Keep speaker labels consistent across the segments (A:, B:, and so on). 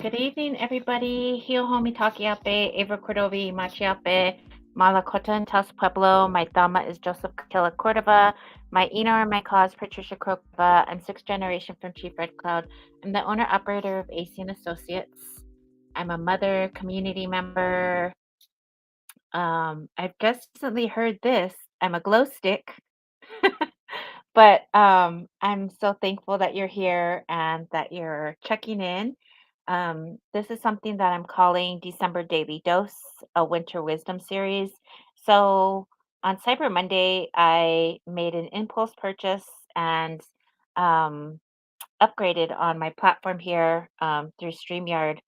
A: Good evening, everybody. Hio homi takiape, Ava Cordovi, Machiape, Malakota and Tas Pueblo. My Dama is Joseph Killa Cordova. My Ina and my cause, Patricia Krokova. I'm sixth generation from Chief Red Cloud. I'm the owner operator of AC and Associates. I'm a mother, community member. I've just recently heard this. I'm a glow stick. But I'm so thankful that you're here and that you're checking in. This is something that I'm calling December Daily Dose, a winter wisdom series. So on Cyber Monday, I made an impulse purchase and um, upgraded on my platform here through StreamYard.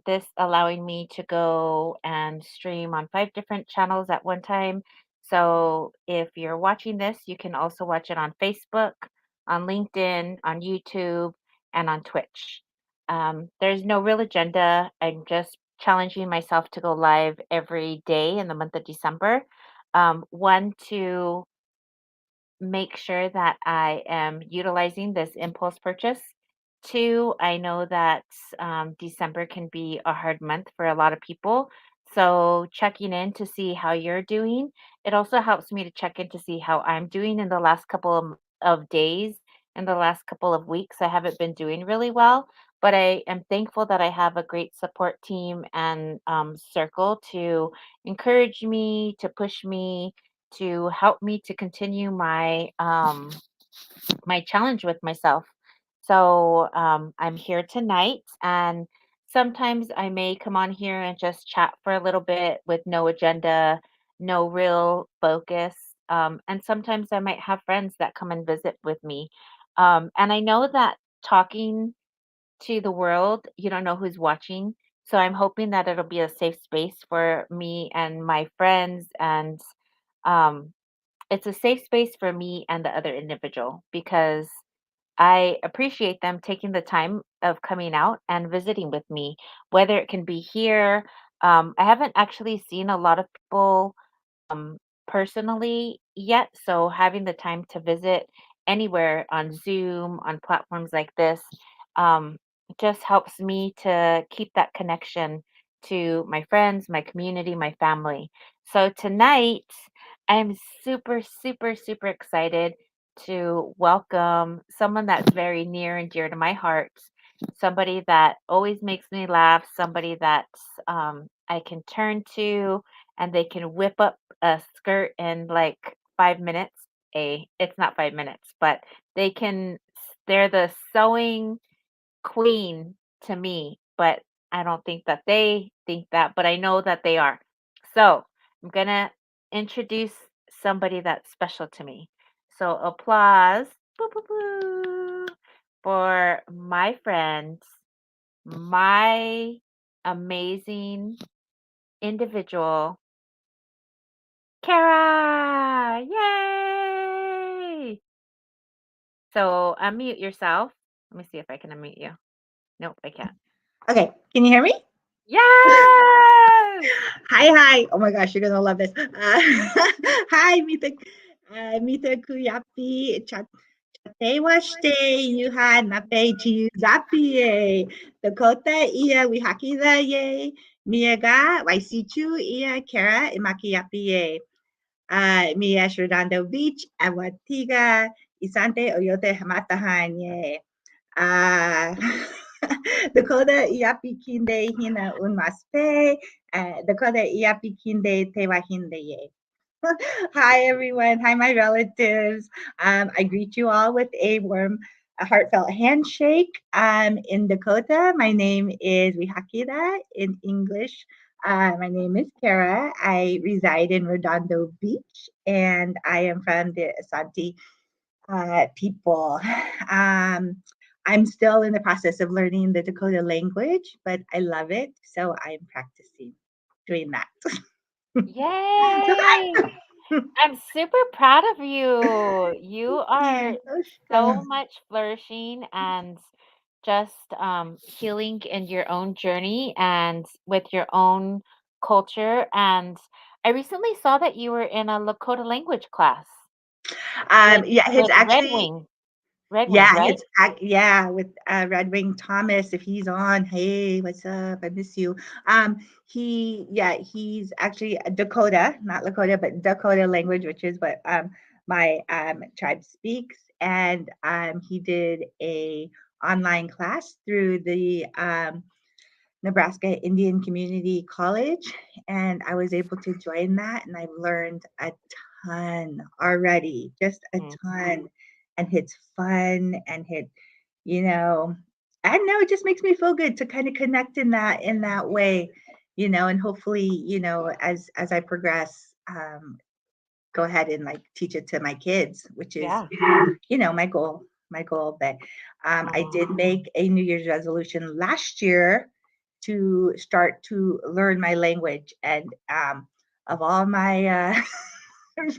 A: This allowing me to go and stream on 5 different channels at one time. So if you're watching this, you can also watch it on Facebook, on LinkedIn, on YouTube, and on Twitch. There's no real agenda. I'm just challenging myself to go live every day in the month of December. One, to make sure that I am utilizing this impulse purchase. Two, I know that December can be a hard month for a lot of people. So checking in to see how you're doing. It also helps me to check in to see how I'm doing in the last couple of days, in the last couple of weeks. I haven't been doing really well, but I am thankful that I have a great support team and circle to encourage me, to push me, to help me to continue my challenge with myself. So I'm here tonight, and sometimes I may come on here and just chat for a little bit with no agenda, no real focus. And sometimes I might have friends that come and visit with me. And I know that talking to the world, you don't know who's watching. So I'm hoping that it'll be a safe space for me and my friends, and um, it's a safe space for me and the other individual because I appreciate them taking the time of coming out and visiting with me, whether it can be here. I haven't actually seen a lot of people um, personally yet. So having the time to visit anywhere on Zoom, on platforms like this, um, just helps me to keep that connection to my friends, my community, my family. So tonight, I'm super, super, super excited to welcome someone that's very near and dear to my heart, somebody that always makes me laugh, somebody that I can turn to and they can whip up a skirt in like 5 minutes. It's not 5 minutes, but they can, they're the sewing queen to me, but I don't think that they think that, but I know that they are. So I'm gonna introduce somebody that's special to me. So applause, boo, boo, boo, for my friend, my amazing individual, Kara! Yay! So unmute yourself. Let me see if I can unmute you. Nope, I can't.
B: Okay, can you hear me?
A: Yes!
B: Hi. Oh my gosh, you're gonna love this. Hi, Mita Kuyapi, Chatewashte, Yuha Nape Chiyu Zapi, Dakota Ia Wihakila Ye, Miaga, Waisichu Ia Kara, Imakiapi, Mia Shradando Beach, Awatiga, Isante Oyote Hamatahan Ye. Ah, Dakota Iapi Kinde Hina Unmaspe, Dakota Iapi Kinde Tewa Hinde Ye. Hi, everyone. Hi, my relatives. I greet you all with a heartfelt handshake. In Dakota, my name is Wihakira in English. My name is Kara. I reside in Redondo Beach, and I am from the Asante people. Um, I'm still in the process of learning the Dakota language, but I love it, so I'm practicing doing that. So
A: Yay! I'm super proud of you. You
B: thank
A: are
B: you.
A: so much flourishing and just healing in your own journey and with your own culture. And I recently saw that you were in a Lakota language class with
B: Yeah, it's
A: Red
B: actually
A: Wing. Red Wing,
B: yeah,
A: right?
B: yeah, with Red Wing Thomas. If he's on, hey, what's up? I miss you. He's actually a Dakota, not Lakota, but Dakota language, which is what my tribe speaks. And he did a online class through the Nebraska Indian Community College, and I was able to join that, and I've learned a ton already, just a ton, and it's fun, and you know, I don't know, it just makes me feel good to kind of connect in that way, and hopefully, as I progress, go ahead and like teach it to my kids, which is,
A: Yeah.
B: my goal. But I did make a New Year's resolution last year to start to learn my language, and of all my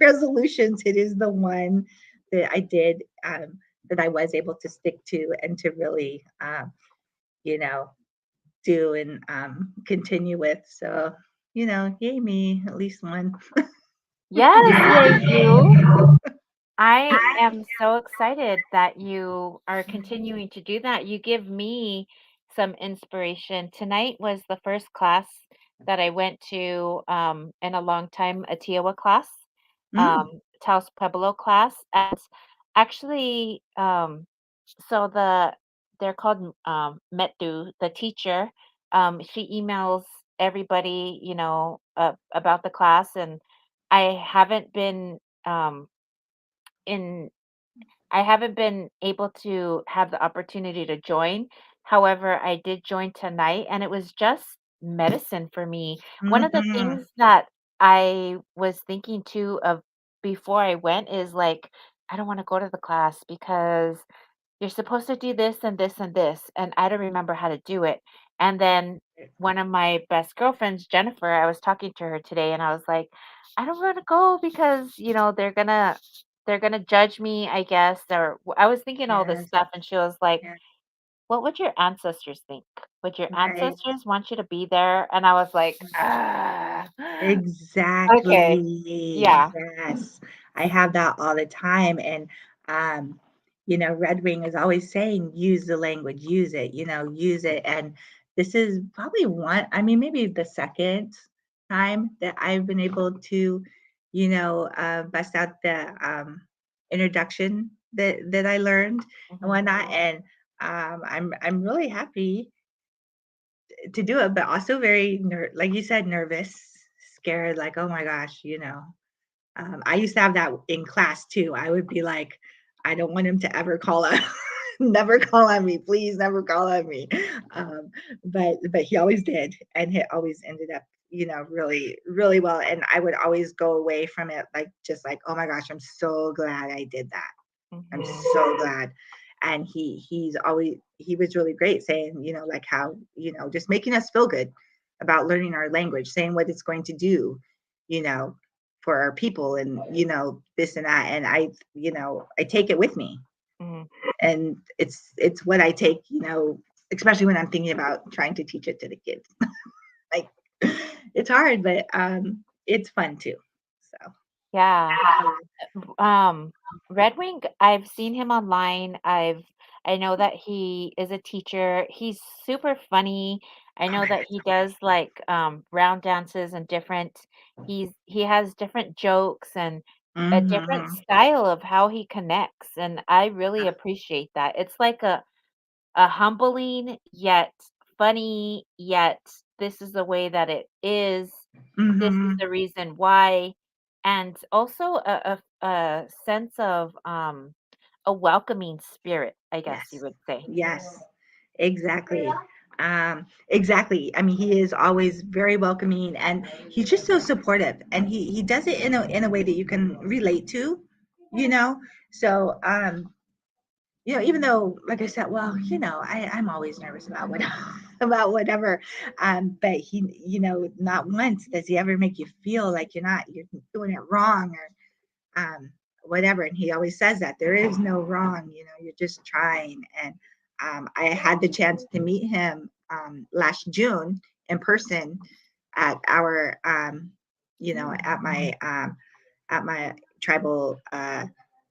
B: resolutions, it is the one that I did that I was able to stick to and to really, you know, do and continue with. So, yay me, at least one.
A: Yes, yay, you. I am so excited that you are continuing to do that. You give me some inspiration. Tonight was the first class that I went to in a long time, a Tiowa class,
B: Mm,
A: Taos Pueblo class. And actually, so they're called Metu, the teacher. She emails everybody, about the class, and I haven't been in I haven't been able to have the opportunity to join. However, I did join tonight and it was just medicine for me. One of the
B: mhm.
A: things that I was thinking too of before I went is like, I don't want to go to the class because you're supposed to do this and this and this, and I don't remember how to do it. And then one of my best girlfriends, Jennifer, I was talking to her today and I was like, I don't want to go because, they're gonna judge me, I guess. Or I was thinking all this
B: Yes,
A: stuff and she was like,
B: yes,
A: what would your ancestors think? Would your
B: right.
A: ancestors want you to be there? And I was like, ah, okay,
B: Exactly.
A: yeah.
B: Yes. I have that all the time. And, um, Red Wing is always saying, use the language, use it, use it. And this is probably maybe the second time that I've been able to, bust out the introduction that I learned and
A: Hmm.
B: whatnot. And I'm really happy to do it, but also very like you said, nervous, scared, like, oh my gosh, I used to have that in class too. I would be like, I don't want him to ever call on never call on me, please never call on me. Um, but he always did, and it always ended up, really, really well. And I would always go away from it like just like, oh my gosh, I'm so glad I did that. I'm
A: Hmm.
B: so glad. And he was really great saying, like how, just making us feel good about learning our language, saying what it's going to do, you know, for our people and, this and that. And I take it with me.
A: Hmm.
B: And it's what I take, especially when I'm thinking about trying to teach it to the kids. Like, It's hard, but it's fun too. So
A: Yeah. Um, Red Wing, I've seen him online. I know that he is a teacher. He's super funny. I
B: oh
A: know
B: my
A: that he does like round dances and different he has different jokes and a
B: god.
A: different style of how he connects, and I really appreciate that. It's like a humbling yet funny, yet this is the way that it is. This is
B: Mm-hmm.
A: the reason why, and also a sense of a welcoming spirit, I guess you
B: Yes.
A: would say.
B: Yes. Exactly. Exactly. I mean, he is always very welcoming, and he's just so supportive, and he does it in a way that you can relate to, you know. So even though, like I said, well, I'm always nervous about what about whatever. But he, not once does he ever make you feel like you're doing it wrong or whatever. And he always says that there is no wrong, you're just trying. And I had the chance to meet him last June in person at our, at my tribal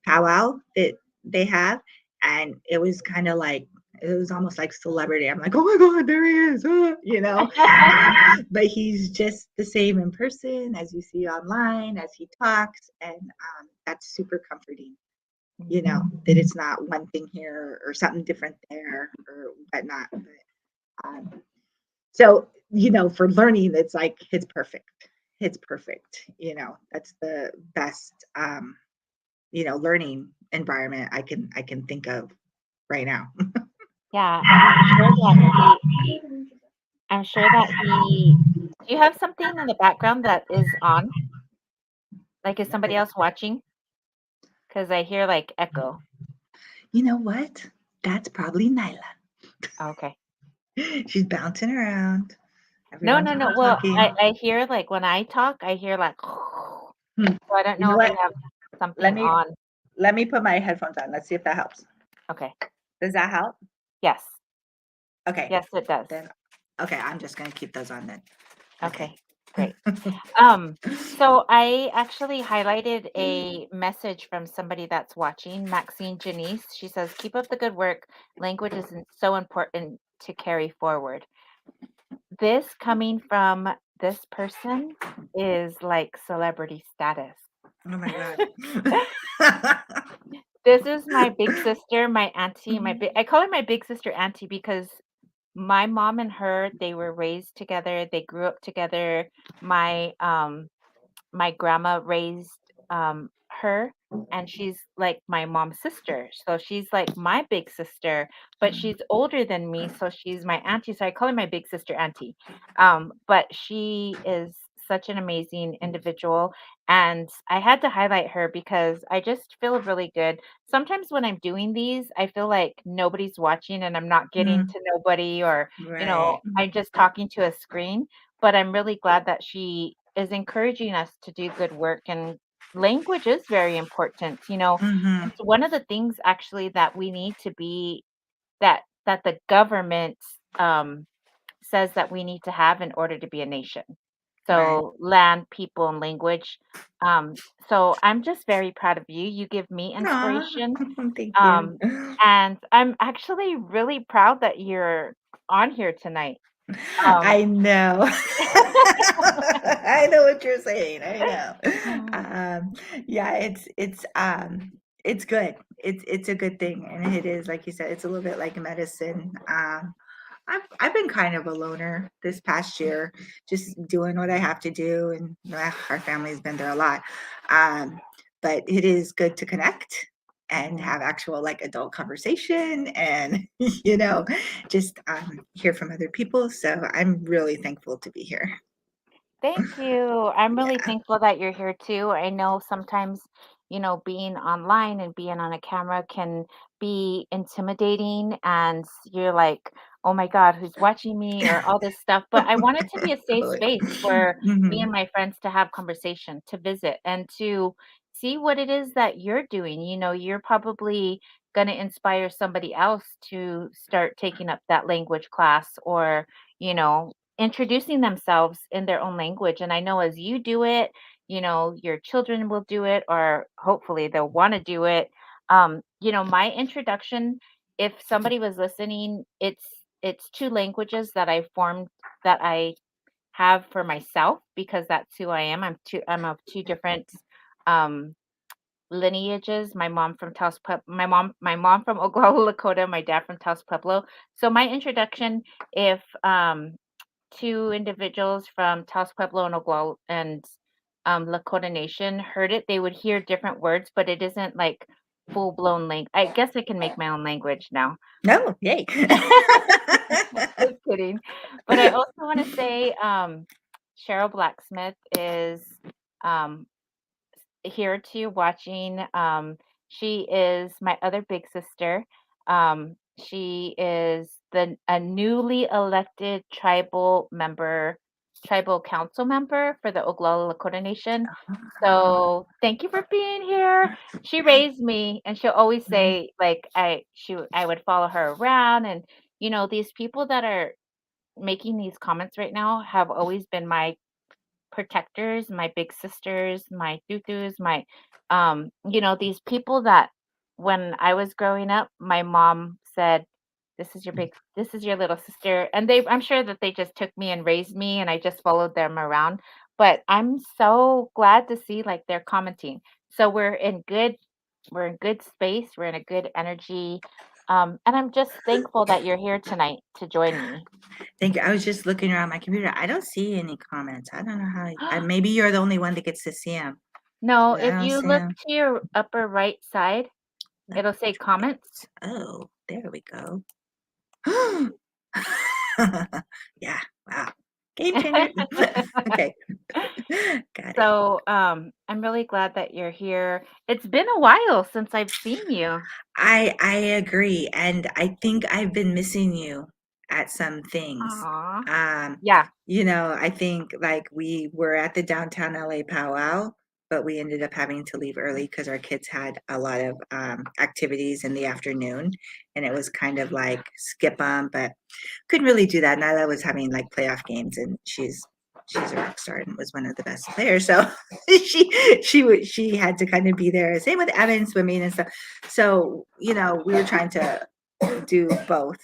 B: powwow that they have, and it was kind of like it was almost like celebrity. I'm like, oh my god, there he is, but he's just the same in person as you see online, as he talks, and that's super comforting. That it's not one thing here or something different there or whatnot. But so, for learning, it's like it's perfect. It's perfect. That's the best learning environment I can think of right now.
A: Yeah, and I'm sure that he do you have something in the background that is on? Like, is somebody else watching? Because I hear like echo.
B: You know what? That's probably Nyla.
A: Okay.
B: She's bouncing around every
A: No,
B: once
A: no,
B: in a
A: no.
B: while
A: Well,
B: talking.
A: I hear like when I talk, I hear like so
B: Hmm.
A: I don't
B: You
A: know
B: know
A: if you
B: what?
A: have
B: Let
A: something
B: me
A: on.
B: let me put my headphones on. Let's see if that helps.
A: Okay.
B: Does that help?
A: Yes.
B: Okay.
A: Yes, it does.
B: Then okay, I'm just gonna keep those on then. Okay.
A: Okay, great. Um, so I actually highlighted a message from somebody that's watching, Maxine Janice. She says, "Keep up the good work. Language is so important to carry forward." This coming from this person is like celebrity status.
B: Oh my god.
A: This is my big sister, my auntie, I call her my big sister auntie because my mom and her, they were raised together, they grew up together. My grandma raised her, and she's like my mom's sister. So she's like my big sister, but she's older than me, so she's my auntie. So I call her my big sister auntie. But she is such an amazing individual, and I had to highlight her because I just feel really good. Sometimes when I'm doing these, I feel like nobody's watching and I'm not getting
B: Mm,
A: to nobody, or
B: right.
A: I'm just talking to a screen, but I'm really glad that she is encouraging us to do good work, and language is very important.
B: Mm-hmm.
A: It's one of the things actually that we need to be that the government um, says that we need to have in order to be a nation.
B: Right.
A: So land, people, and language. Um, so I'm just very proud of you. You give me
B: Aw,
A: inspiration.
B: thank you.
A: Um, and I'm actually really proud that you're on here tonight. Um,
B: I know. I know what you're saying. I know.
A: mm,
B: Yeah, it's good. It's a good thing, and it is like you said. It's a little bit like medicine. I've been kind of a loner this past year, just doing what I have to do, and our family's been there a lot. Um, but it is good to connect and
A: mhm.
B: have actual like adult conversation, and you know, just hear from other people. So I'm really thankful to be here.
A: Thank you. I'm really
B: Yeah.
A: thankful that you're here too. I know sometimes, being online and being on a camera can be intimidating, and you're like, oh my God, who's watching me or all this stuff. But I want it to be a safe space for me
B: Mhm.
A: and my friends to have conversation, to visit, and to see what it is that you're doing. You're probably going to inspire somebody else to start taking up that language class, or, introducing themselves in their own language. And I know as you do it, your children will do it, or hopefully they'll want to do it. My introduction, if somebody was listening, it's two languages that I formed, that I have for myself, because that's who I am. I'm of two different um lineages. My mom from Oglala, Lakota, my dad from Taos Pueblo. So my introduction, if two individuals from Taos Pueblo and Oglala and Lakota Nation heard it, they would hear different words, but it isn't like full blown language. I guess I can make my own language now.
B: No, yay.
A: Just kidding. But I also want to say, Cheryl Blacksmith is um, here too, watching. She is my other big sister. She is a newly elected tribal council member for the Oglala Lakota Nation. So thank you for being here. She raised me, and she'll always say, like, I would follow her around, and these people that are making these comments right now have always been my protectors, my big sisters, my tutus, these people that when I was growing up, my mom said, this is your little sister. And I'm sure that they just took me and raised me, and I just followed them around. But I'm so glad to see, like, they're commenting. So we're in good space, we're in a good energy. And I'm just thankful that you're here tonight to join me.
B: Thank you. I was just looking around my computer. I don't see any comments. I don't know how. Maybe you're the only one that gets to see them.
A: No,
B: I
A: if
B: don't
A: you
B: see
A: look
B: them.
A: to your upper right side, it'll say comments.
B: Oh, there we go. Yeah. Wow. Game changer. Okay. Got it.
A: So, I'm really glad that you're here. It's been a while since I've seen you.
B: I agree, and I think I've been missing you at some things.
A: Aw.
B: Um,
A: Yeah.
B: I think like we were at the downtown LA powwow, but we ended up having to leave early because our kids had a lot of activities in the afternoon, and it was kind of like skip them, but couldn't really do that. Nyla was having like playoff games, and she's a rock star and was one of the best players. So she had to kind of be there. Same with Evan swimming and stuff. So we were trying to do both.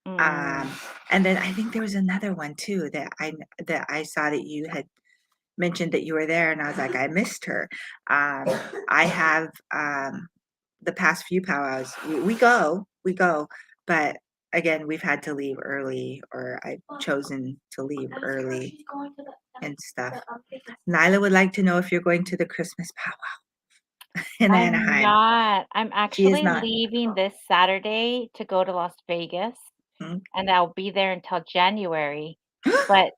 A: Mm.
B: And then I think there was another one too that I saw that you had mentioned that you were there, and I was like, I missed her. I have the past few powwows. We go, but again, we've had to leave early, or I've chosen to leave early and stuff. Nyla would like to know if you're going to the Christmas powwow in
A: I'm
B: Anaheim.
A: not. I'm
B: She is
A: actually
B: not.
A: leaving this Saturday to go to Las Vegas,
B: Mm.
A: and I'll be there until January. But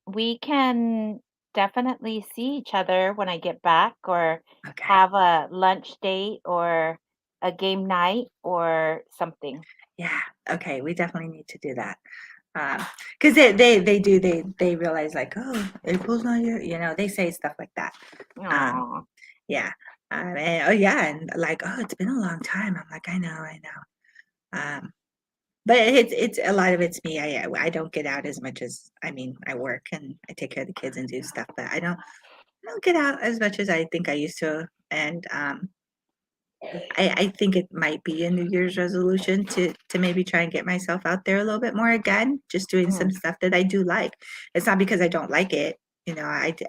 A: we can definitely see each other when I get back, or
B: Okay.
A: have a lunch date, or a game night, or something.
B: Yeah. Okay. We definitely need to do that. Because they realize like, oh, April's not here. They say stuff like that. Um,
A: Aw.
B: yeah. And, oh yeah, and like, oh, it's been a long time. I'm like, I know. But it's a lot of it's me. I don't get out as much as, I work and I take care of the kids and do stuff, but I don't get out as much as I think I used to. And I think it might be a New Year's resolution to maybe try and get myself out there a little bit more again, just doing some
A: Mm.
B: stuff that I do like. It's not because I don't like it. Like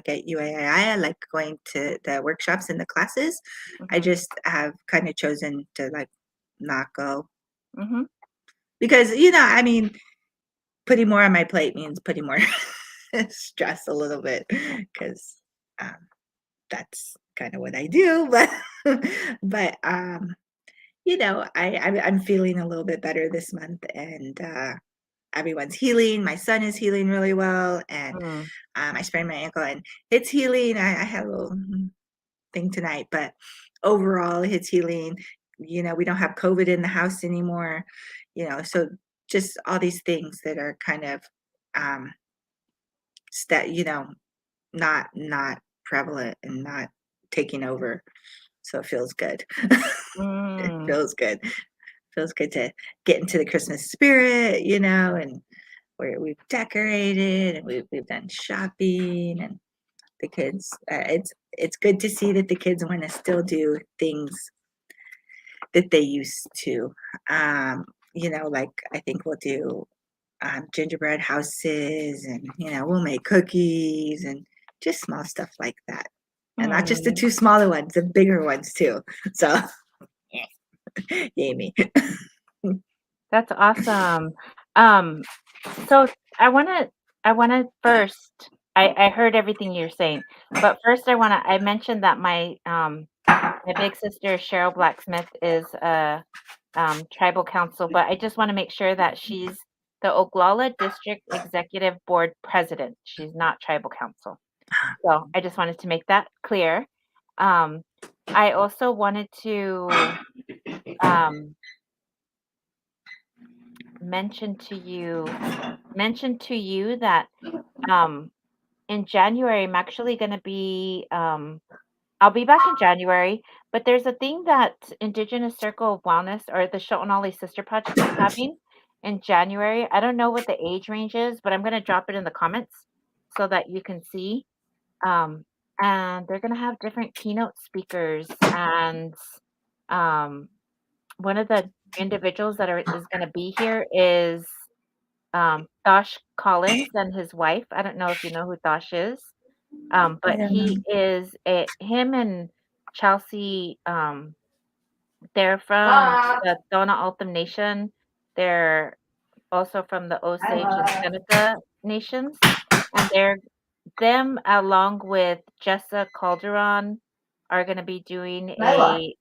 B: at UAI, I like going to the workshops and the classes. I
A: Mhm.
B: just have kind of chosen to like not go
A: Mhm.
B: because, putting more on my plate means putting more stress a little bit because um, that's kind of what I do. But I'm feeling a little bit better this month, and everyone's healing. My son is healing really well, and
A: Mm.
B: I sprained my ankle, and it's healing. I had a little thing tonight, but overall, it's healing. We don't have COVID in the house anymore. So just all these things that are kind of um, not prevalent and not taking over. So it feels good. It
A: Mm.
B: feels good. Feels good to get into the Christmas spirit, and where we've decorated and we've done shopping, and the kids. It's good to see that the kids want to still do things that they used to. Like I think we'll do gingerbread houses, and we'll make cookies and just small stuff like that, and not just the
A: Hmm.
B: two smaller ones, the bigger ones too. So, yay me.
A: That's awesome. Um, so I wanna first. I heard everything you're saying, but first I mentioned that my big sister Cheryl Blacksmith is a tribal council, but I just want to make sure that she's the Oglala District Executive Board President. She's not tribal council. So I just wanted to make that clear. Um, I also wanted to um, mention to you that um, in January I'm actually going to be I'll be back in January, but there's a thing that Indigenous Circle of Wellness or the Shotonali Sister Project is having in January. I don't know what the age range is, but I'm going to drop it in the comments so that you can see. Um, and they're going to have different keynote speakers. And um, one of the individuals is going to be here is Dosh Collins and his wife. I don't know if you know who Dosh is.
B: I
A: But
B: don't know.
A: him and Chelsea, they're from the Dona Altam Nation. They're also from the Osage and Seneca nations, and them along with Jessa Calderon are going to be doing a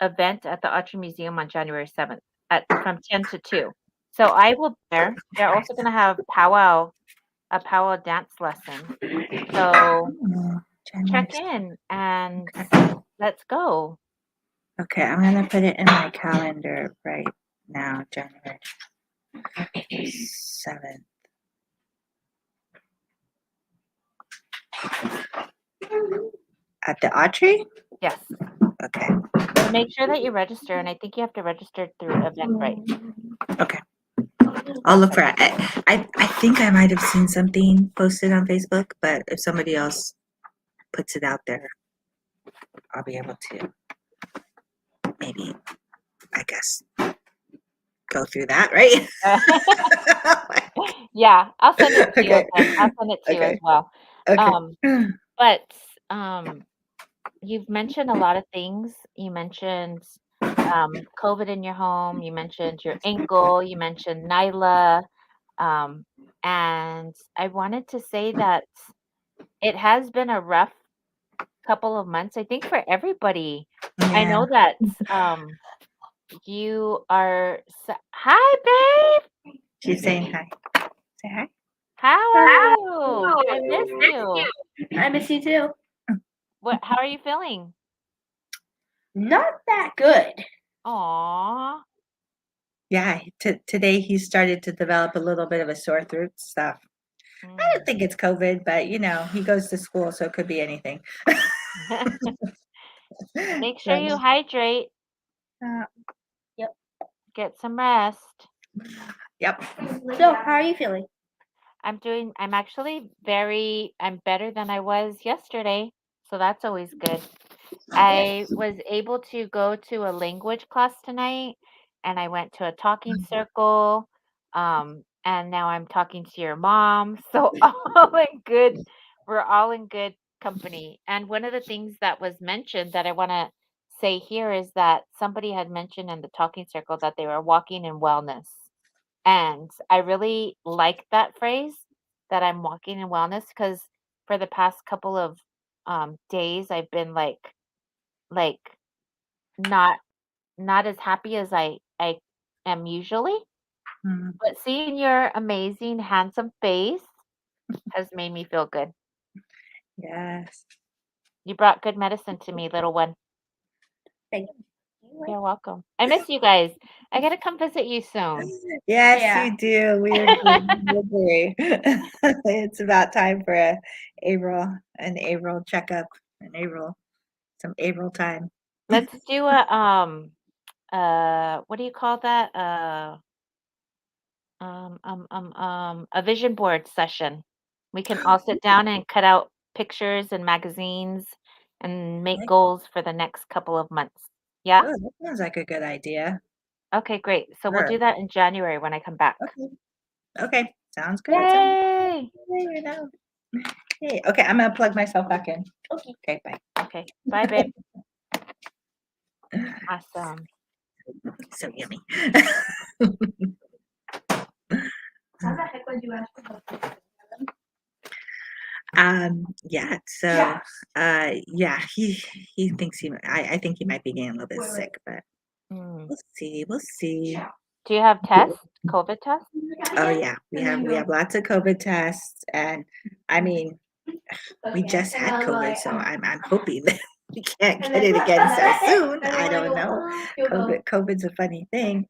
A: event at the Archery Museum on January 7th at from 10 to 2. So I will be there. They're also going to have a powwow dance lesson. So
B: Oh, January.
A: check in and
B: Okay.
A: let's go.
B: Okay, I'm gonna put it in my calendar right now, January 7th. At the archery?
A: Yes.
B: Okay.
A: So make sure that you register, and I think you have to register through Eventbrite.
B: Okay. I'll look for it. I think I might have seen something posted on Facebook, but if somebody else puts it out there, I'll be able to maybe, I guess, go through that, right?
A: Yeah, I'll send it to you
B: Okay.
A: again. I'll send it to you as
B: Okay.
A: well.
B: Okay.
A: Um, but you've mentioned a lot of things. You mentioned COVID in your home. You mentioned your ankle. You mentioned Nyla. And I wanted to say that it has been a rough couple of months, I think, for everybody. I
B: Yeah.
A: know that you are. Hi, babe.
B: She's saying hi. Say hi.
A: How are you? I miss you.
C: I miss you too.
A: How are you feeling?
C: Not that good.
A: Aw.
B: Yeah. Today he started to develop a little bit of a sore throat stuff. I don't think it's COVID, but he goes to school, so it could be anything.
A: Make sure you hydrate.
C: Yep.
A: Get some rest.
B: Yep.
C: So, how are you feeling?
A: I'm better than I was yesterday, so that's always good. I was able to go to a language class tonight, and I went to a talking circle, and now I'm talking to your mom. So we're all in good company. And one of the things that was mentioned that I want to say here is that somebody had mentioned in the talking circle that they were walking in wellness. And I really like that phrase that I'm walking in wellness because for the past couple of days I've been like not not as happy as I am usually.
B: Mm,
A: But seeing your amazing handsome face has made me feel good.
B: yes.
A: You brought good medicine to me, little one.
C: Thank you.
A: You're welcome. I miss you guys. I gotta come visit you soon.
B: Yes,
C: Yeah.
B: you do. We agree. It's about time for an April checkup, some April time.
A: Let's do a what do you call that? a vision board session. We can all sit down and cut out pictures and magazines and make
B: Okay.
A: goals for the next couple of months. Yeah?
B: Oh, that sounds like a good idea.
A: Okay, great. So we'll
B: Sure.
A: do that in January when I come back.
B: Okay. Okay. Sounds good. Sounds
A: Yay!
B: good right now. Hey, okay, I'm gonna plug myself back in.
C: Okay.
B: Okay, bye.
A: Okay. Bye, babe. Awesome.
B: So yummy.
C: How the heck would you ask about
B: Yeah, so yeah, he thinks I think he might be getting a little bit sick, but
A: Mm.
B: we'll see.
A: Do you have tests? COVID tests?
B: Oh yeah, we have lots of COVID tests, and I mean we just had COVID, so I'm hoping that we can't get it again so soon. I don't know. COVID's a funny thing.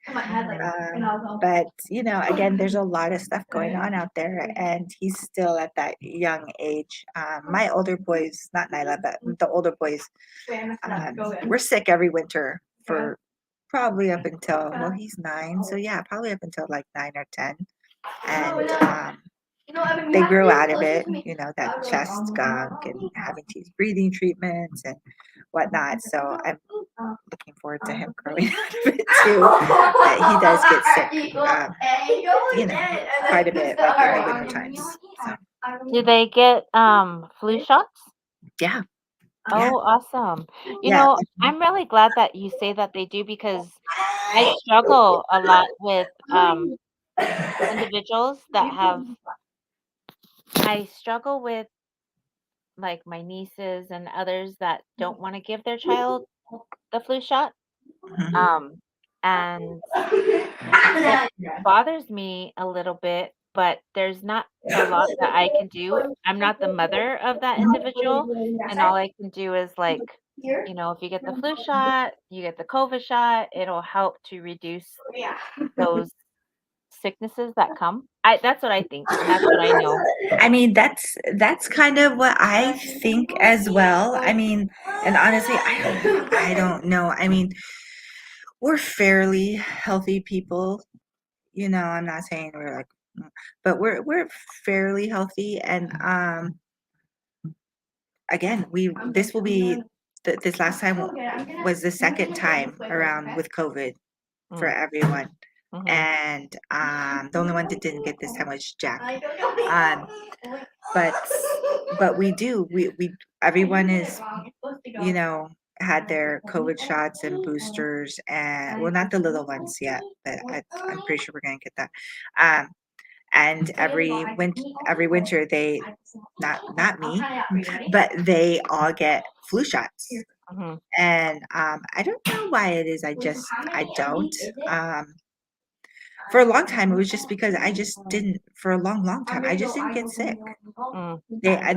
B: But again, there's a lot of stuff going on out there, and he's still at that young age. My older boys, not Nyla, but the older boys, were sick every winter for probably up until, well, he's 9, so yeah, probably up until like 9 or 10, and they grew out of it, that chest skunk and having to use breathing treatments and whatnot. So I'm looking forward to him growing out of it too. But he does get sick, quite a bit, like in the winter times. So
A: Do they get flu shots?
B: yeah,
A: Oh, awesome. You
B: yeah.
A: know, I'm really glad that you say that they do because I struggle a lot with individuals that have, I struggle with like my nieces and others that don't want to give their child the flu shot.
B: Mhm.
A: And it bothers me a little bit, but there's not a lot that I can do. I'm not the mother of that individual, and all I can do is like, if you get the flu shot, you get the COVID shot, it'll help to reduce those sicknesses that come. That's what I think, and that's what I know.
B: I mean, that's kind of what I think as well. I mean, and honestly, I don't know. I mean, we're fairly healthy people. I'm not saying we're like, but we're fairly healthy, and again, this will be this last time was the second time around with COVID for
A: Mm,
B: everyone,
A: mhm.
B: and the only one that didn't get this time was Jack. But we do we everyone is had their COVID shots and boosters, and well, not the little ones yet, but I'm pretty sure we're gonna get that. And every winter they not me, but they all get flu shots,
A: Mhm.
B: and I don't know why it is. I don't. For a long time, it was just because I just didn't. For a long time, I just didn't get sick.
A: Mm.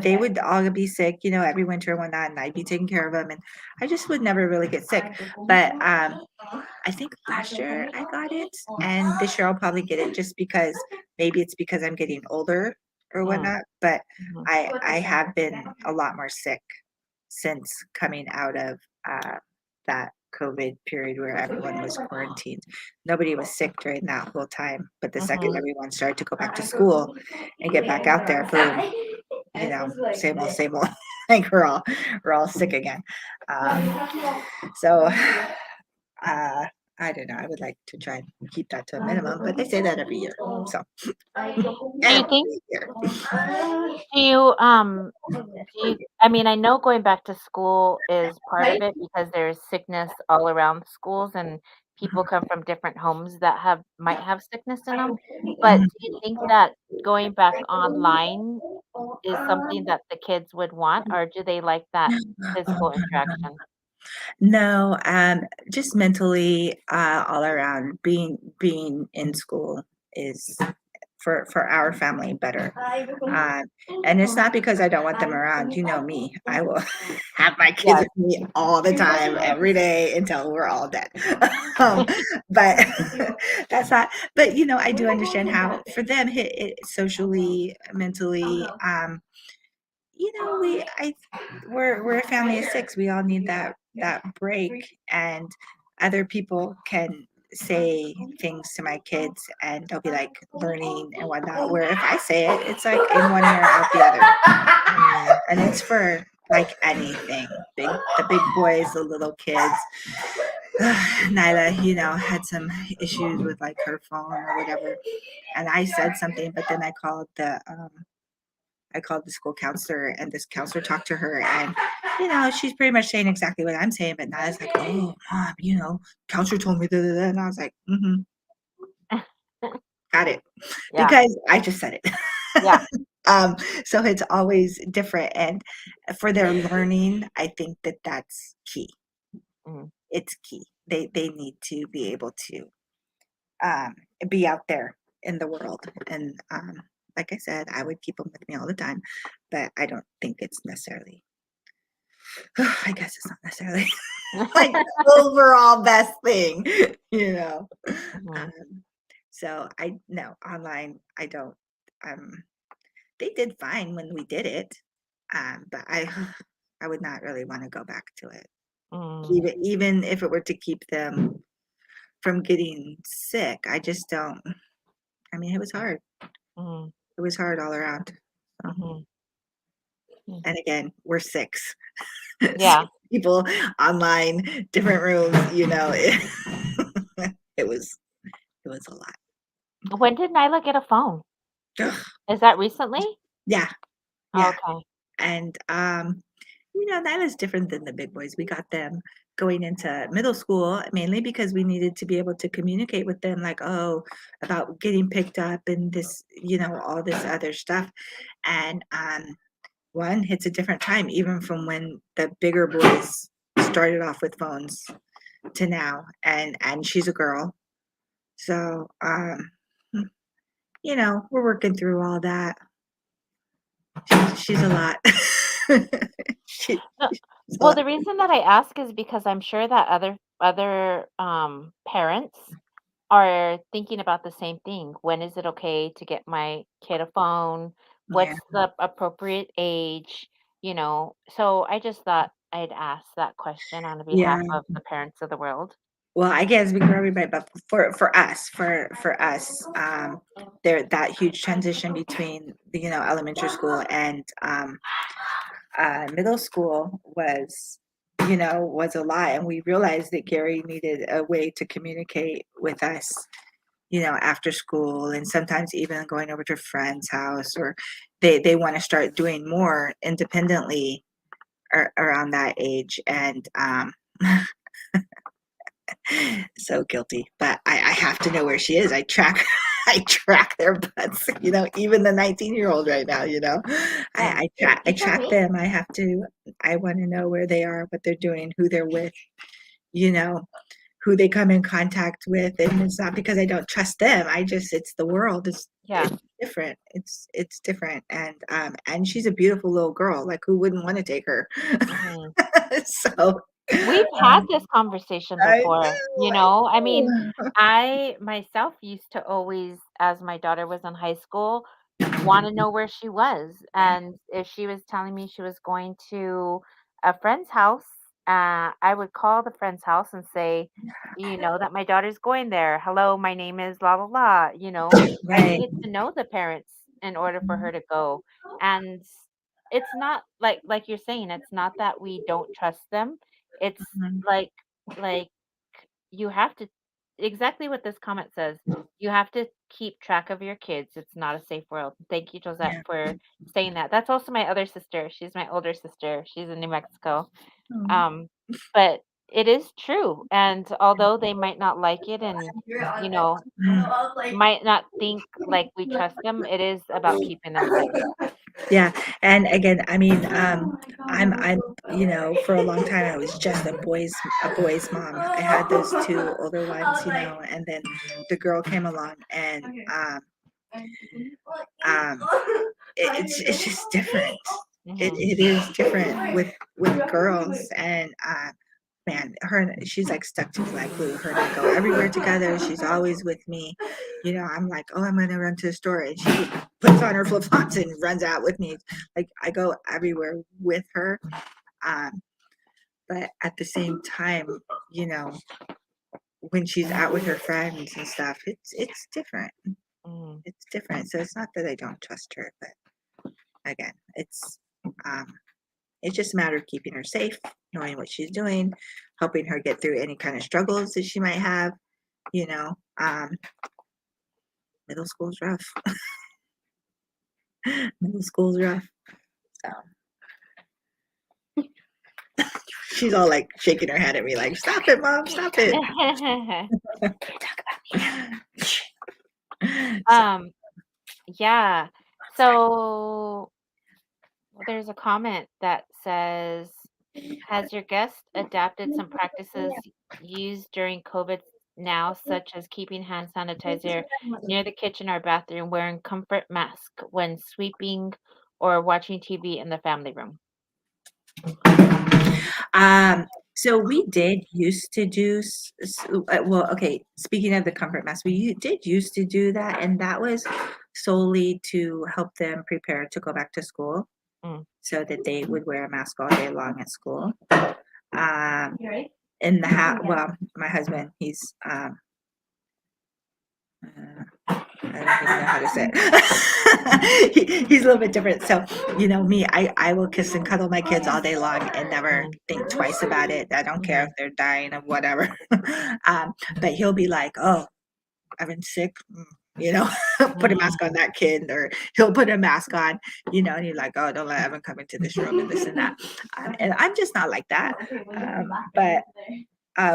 B: They would all be sick, every winter and whatnot, and I'd be taking care of them, and I just would never really get sick. But I think last year I got it, and this year I'll probably get it just because maybe it's because I'm getting older or
A: Mm.
B: whatnot. But
A: Mhm.
B: I have been a lot more sick since coming out of that COVID period where everyone was quarantined. Nobody was sick during that whole time, but the second
A: Mhm.
B: everyone started to go back to school and get back out there, boom, same old. Like we're all sick again. So I don't know. I would like to try and keep that to a minimum, but they say that every year. So
A: Do you think?
B: every year.
A: Do you I mean, I know going back to school is part of it because there's sickness all around the schools and people come from different homes that might have sickness in them. But do you think that going back online is something that the kids would want, or do they like that physical interaction?
B: No, just mentally, all around being in school is for our family better. And it's not because I don't want them around. You know me, I will have my kids
A: Yes.
B: with me all the time, every day until we're all dead. um, but that's not. But I do understand how for them it socially, mentally. We're a family of 6. We all need that break, and other people can say things to my kids and they'll be like learning and whatnot. Where if I say it, it's like in one ear out the other. And it's for like anything. The big boys, the little kids. Nyla, had some issues with like her phone or whatever. And I said something, but then I called the school counselor, and this counselor talked to her, and she's pretty much saying exactly what I'm saying, but Nyla's like, oh mom, counselor told me that, and I was like, got it.
A: Yeah.
B: Because I just said it.
A: Yeah.
B: So it's always different, and for their learning, I think that that's key.
A: Mhm.
B: It's key. They need to be able to be out there in the world, and like I said, I would keep them with me all the time, but I don't think it's necessarily. I guess it's not necessarily like the overall best thing,
A: Mhm.
B: So I no online. I don't. They did fine when we did it, but I would not really want to go back to it, even if it were to keep them from getting sick. I just don't. I mean, it was hard.
A: Mhm.
B: It was hard all around. So.
A: Mhm.
B: And again, we're 6.
A: Yeah.
B: People online, different rooms. It was a lot.
A: When did Nyla get a phone?
B: Ugh,
A: Is that recently?
B: yeah,
A: Okay.
B: and Nyla's different than the big boys. We got them going into middle school mainly because we needed to be able to communicate with them, like, about getting picked up and this, all this other stuff. And one, it's a different time, even from when the bigger boys started off with phones to now, and she's a girl, so we're working through all that. She's a lot. She-
A: No,
B: she's a
A: Well,
B: lot.
A: the reason that I ask is because I'm sure that other parents are thinking about the same thing. When is it okay to get my kid a phone?
B: Yeah.
A: What's the appropriate age? So I just thought I'd ask that question on behalf
B: Yeah.
A: of the parents of the world.
B: Well, I can't speak for everybody, but for us, there that huge transition between elementary school and middle school was a lot, and we realized that Gary needed a way to communicate with us, after school, and sometimes even going over to a friend's house, or they want to start doing more independently around that age, and so guilty, but I have to know where she is. I track I track their butts, even the 19-year-old right now, I track them. I want to know where they are, what they're doing, who they're with, you know, who they come in contact with. And it's not because I don't trust them. It's the world.
A: Yeah.
B: It's different. It's different. And she's a beautiful little girl. Like, who wouldn't want to take her?
A: Mhm.
B: So
A: We've had this conversation
B: I
A: before,
B: know,
A: I mean, I myself used to always, as my daughter was in high school, want to know where she was.
B: Yeah.
A: And if she was telling me she was going to a friend's house, I would call the friend's house and say, you know, that my daughter's going there. Hello, my name is la la la. I
B: Right.
A: needed to know the parents in order for her to go. And it's not like you're saying, it's not that we don't trust them. It's
B: Mhm.
A: like like you have to exactly what this comment says. You have to keep track of your kids. It's not a safe world. Thank you, Josette,
B: Yeah.
A: for saying that. That's also my other sister. She's my older sister. She's in New Mexico.
B: Oh.
A: Um, but it is true. And although they might not like it and, you know, might not think like we trust them, it is about keeping them safe.
B: Yeah, and again, I mean, I'm, for a long time I was just a boy's mom. I had those 2 older ones, and then the girl came along, and it's just different.
A: Mhm.
B: It is different with girls, and man, she's like stuck to me like glue. Her and I go everywhere together. She's always with me. I'm like, oh, I'm gonna run to the store, and she puts on her flip flops and runs out with me. Like, I go everywhere with her. But at the same time, you know, when she's out with her friends and stuff, it's different.
A: Mm.
B: It's different. So it's not that I don't trust her, but again, it's just a matter of keeping her safe, knowing what she's doing, helping her get through any kind of struggles that she might have. You know, middle school's rough. Middle school's rough. So she's all like shaking her head at me, like, "Stop it, mom! Stop it!"
A: Yeah. So there's a comment that says, has your guest adapted some practices used during COVID now, such as keeping hand sanitizer near the kitchen or bathroom, wearing comfort mask when sweeping, or watching TV in the family room?
B: So we did used to do, well, okay, speaking of the comfort mask, did used to do that, and that was solely to help them prepare to go back to school,
A: Mm.
B: so that they would wear a mask all day long at school.
C: You ready?
B: In the house, well, my husband, he's, I don't even know how to say it. He's a little bit different. So, me, I will kiss and cuddle my kids all day long and never think twice about it. I don't care if they're dying of whatever. But he'll be like, "Oh, I've been sick." Put a mask on that kid, or he'll put a mask on, and you're like, "Oh, don't let Evan come into this room," and this and that. And I'm just not like that. But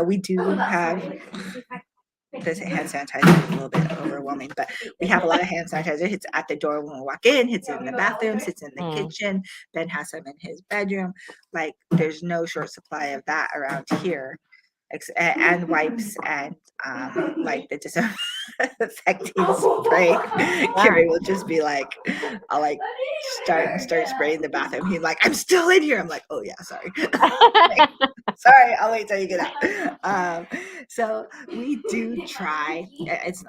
B: we do have this hand sanitizer is a little bit overwhelming, but we have a lot of hand sanitizer. It's at the door when we walk in, it's in the bathrooms, it's in the kitchen. Ben has some in his bedroom. Like, there's no short supply of that around here. And wipes and like the disinfecting spray. Carrie will just be like, I'll like start spraying the bathroom. He's like, "I'm still in here." I'm like, "Oh yeah, sorry." Sorry, I'll wait till you get out. So we do try. It's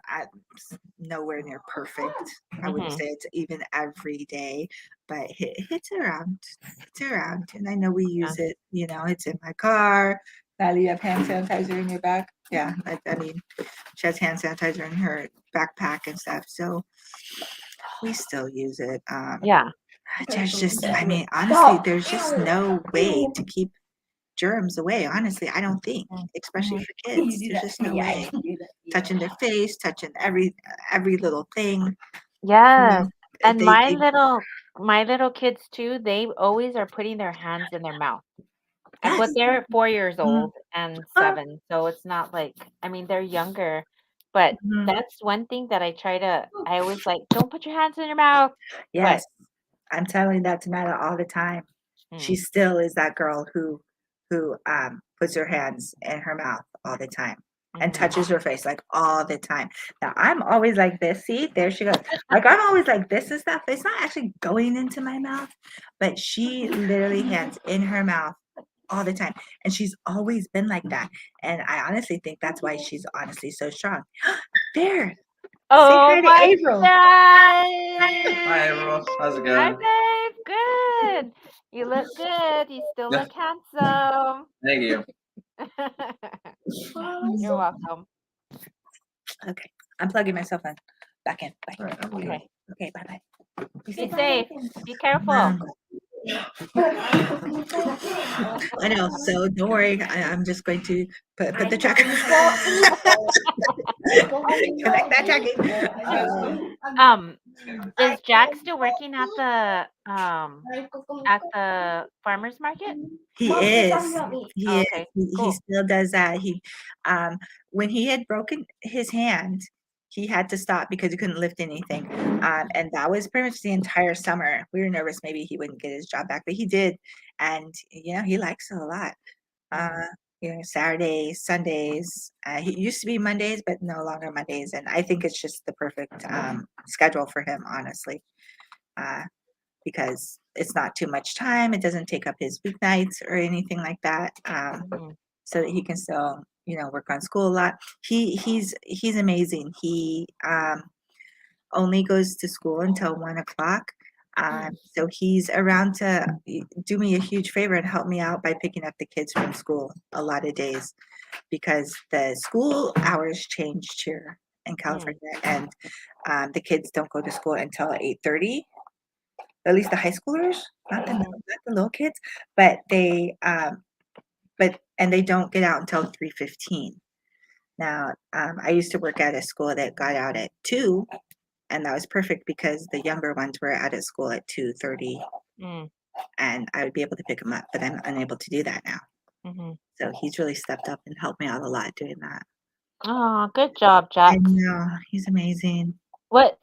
B: nowhere near perfect. I wouldn't say it's even every day, but it's around. It's around, and I know we use it. It's in my car. Sally, you have hand sanitizer in your bag? Yeah, I mean, she has hand sanitizer in her backpack and stuff, so we still use it.
A: Yeah.
B: There's just, I mean, honestly, there's just no way to keep germs away. Honestly, I don't think, especially for kids, there's just no way. Touching their face, touching every little thing.
A: Yes. And
B: they-
A: my little kids too, they always are putting their hands in their mouth. But
B: Yes.
A: they're 4 years old and 7, so it's not like, I mean, they're younger, but that's one thing that I always like, "Don't put your hands in your mouth."
B: Yes, I'm telling that to Meta all the time. She still is that girl who puts her hands in her mouth all the time and touches her face like all the time. Now I'm always like this. See, there she goes. Like, I'm always like this and stuff. It's not actually going into my mouth, but she literally hands in her mouth all the time, and she's always been like that. And I honestly think that's why she's honestly so strong. There.
A: Oh
B: Say hi to
A: my
B: April.
A: God.
D: Hi, April. How's it
A: Hi,
D: going?
A: babe. Good. You look good. You still look handsome.
D: Thank you.
A: You're welcome.
B: Okay, I'm plugging myself in. Back in. Bye.
D: All right, I'm good.
A: Okay.
B: Okay, bye.
A: Be safe. Be careful.
B: I know, so don't worry. I'm just going to put the tracker. Connect that tracking.
A: Is Jack still working at the farmer's market?
B: He is. He is.
A: Okay,
B: He
A: cool.
B: still does that. When he had broken his hand, he had to stop because he couldn't lift anything. And that was pretty much the entire summer. We were nervous maybe he wouldn't get his job back, but he did. And he likes it a lot. Saturdays, Sundays. He used to be Mondays, but no longer Mondays. And I think it's just the perfect schedule for him, honestly, because it's not too much time. It doesn't take up his weeknights or anything like that, so that he can still, work on school a lot. He's amazing. He only goes to school until 1 o'clock. So he's around to do me a huge favor and help me out by picking up the kids from school a lot of days because the school hours changed here in California, and the kids don't go to school until 8:30. At least the high schoolers, not the little kids, but they and they don't get out until 3:15. Now, I used to work at a school that got out at 2, and that was perfect because the younger ones were out of school at 2:30, and I would be able to pick them up, but I'm unable to do that now. So he's really stepped up and helped me out a lot doing that.
A: Oh, good job,
B: I
A: Jack.
B: know, he's amazing.
A: What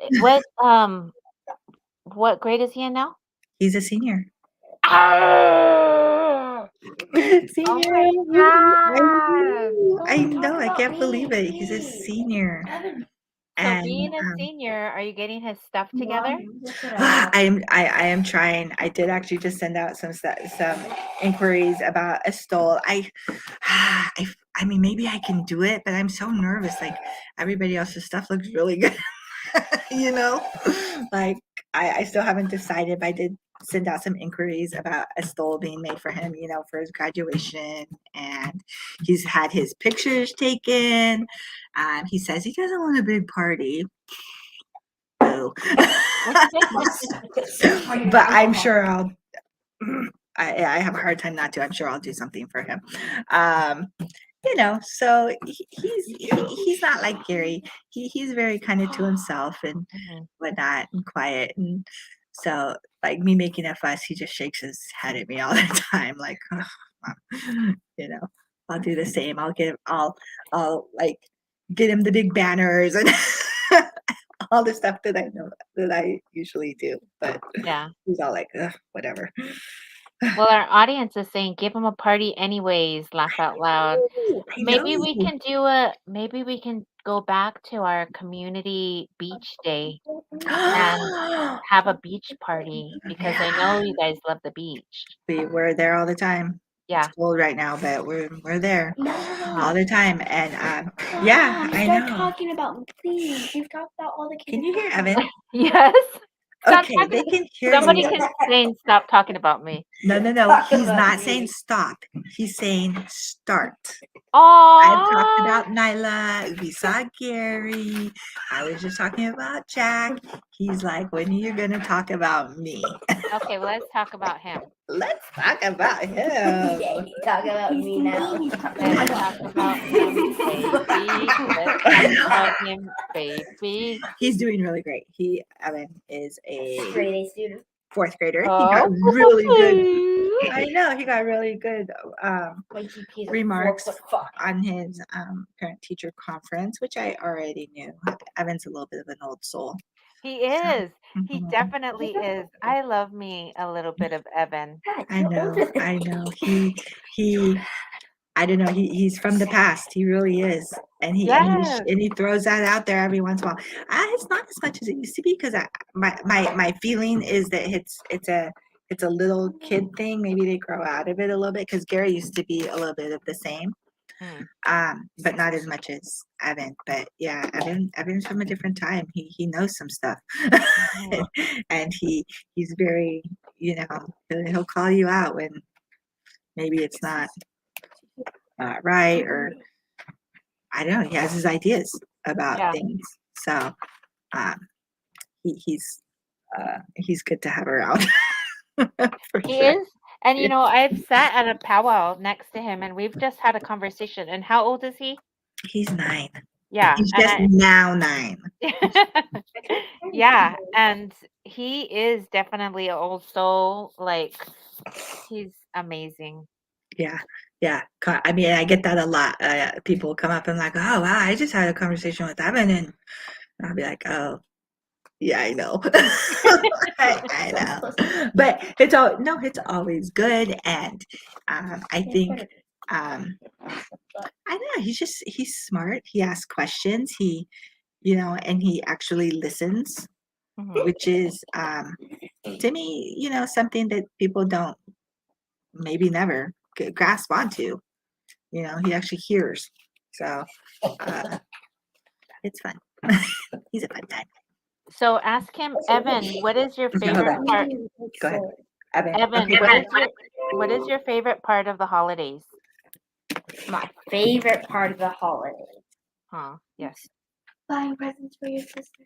A: grade is he in now?
B: He's a senior.
A: Oh
B: Senior.
A: my God.
B: I know, I can't believe it. He's a senior.
A: So
B: And
A: being a senior, are you getting his stuff together?
B: I am trying. I did actually just send out some inquiries about a stole. I mean, maybe I can do it, but I'm so nervous. Like everybody else's stuff looks really good, you know. Like I still haven't decided. But I did send out some inquiries about a stole being made for him, you know, for his graduation, and he's had his pictures taken. He says he doesn't want a big party. Boo. But I'm sure I have a hard time not to. I'm sure I'll do something for him. You know, so he's not like Gary. He's very kind of to himself and whatnot and quiet. And so like me making a fuss, he just shakes his head at me all the time. Like, you know, I'll do the same. I'll like get him the big banners and all the stuff that I know that I usually do. But
A: Yeah.
B: he's all like, whatever.
A: Well, our audience is saying, give him a party anyways, laugh out loud. Maybe we can go back to our community beach day and have a beach party because I know you guys love the beach.
B: We're there all the time.
A: Yeah.
B: It's cold right now, but we're there
C: No.
B: all the time. And yeah, I
C: Start
B: know.
C: talking about me, please. You've talked about all the kids.
B: Can you hear Evan?
A: Yes. Stop
B: Okay,
A: talking
B: they
A: to-
B: can hear
A: Somebody
B: you.
A: can say stop talking about me.
B: No.
C: Talk
B: He's
C: about
B: not
C: me.
B: saying stop. He's saying start.
A: Oh,
B: I've talked about Nyla. We saw Gary. I was just talking about Jack. He's like, when are you gonna talk about me?
A: Okay, well, let's talk about him.
B: Let's talk about him.
C: Yeah, you talk about me now.
A: Let's talk about him, baby. Let's talk about him, baby.
B: He's doing really great. Evan is a
C: Grade A student.
B: 4th grader. He
A: Oh.
B: got really good. I know he got really good
C: My GP is
B: remarks
C: 4.5.
B: on his parent-teacher conference, which I already knew. Evan's a little bit of an old soul.
A: He is. He
B: Mhm.
A: definitely is. I love me a little bit of Evan.
B: I know. He I don't know. He's from the past. He really is, and
A: Yes.
B: he throws that out there every once in a while. It's not as much as it used to be because my feeling is that it's a little kid thing. Maybe they grow out of it a little bit because Gary used to be a little bit of the same, but not as much as Evan. But yeah, Evan's from a different time. He knows some stuff, and he's very, you know, he'll call you out when maybe it's not right, or I don't know, he has his ideas about things. So he's good to have around.
A: He is. And you know, I've sat at a powwow next to him and we've just had a conversation. And how old is he?
B: He's 9.
A: Yeah.
B: He's just now 9.
A: Yeah, and he is definitely an old soul. Like, he's amazing.
B: Yeah. I mean, I get that a lot. People come up and like, oh wow, I just had a conversation with Evan, and I'll be like, oh, yeah, I know. I know. But it's always good, and I think I don't know. He's smart. He asks questions. He, you know, and he actually listens, which is to me, you know, something that people don't maybe never grasp onto. You know, he actually hears. So it's fun. He's a fun time.
A: So ask him, Evan, what is your
E: Okay, hold
A: favorite
E: on.
A: part?
E: Go ahead. Evan.
A: Evan,
E: Okay, go
A: what
E: ahead.
A: is your favorite part of the holidays?
F: My favorite part of the holiday.
A: Huh? Yes.
C: Buying presents for your sister.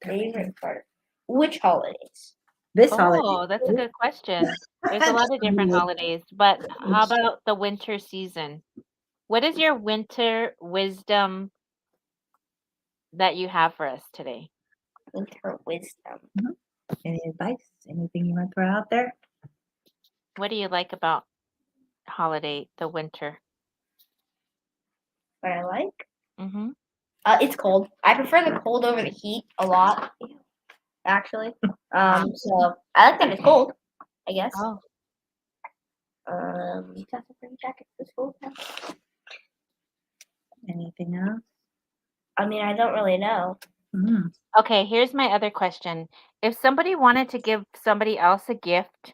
F: Favorite part. Which holidays?
E: This holiday.
A: Oh, that's a good question. There's a lot of different holidays, but how about the winter season? What is your winter wisdom that you have for us today?
F: Winter wisdom.
E: Any advice? Anything you want to throw out there?
A: What do you like about the winter?
F: What I like?
A: Mm-hmm.
F: It's cold. I prefer the cold over the heat a lot, actually. So I like that it's cold, I guess.
A: Oh,
F: You have to bring jackets to school now?
E: Anything else?
F: I mean, I don't really know.
E: Mm.
A: okay. Here's my other question. If somebody wanted to give somebody else a gift,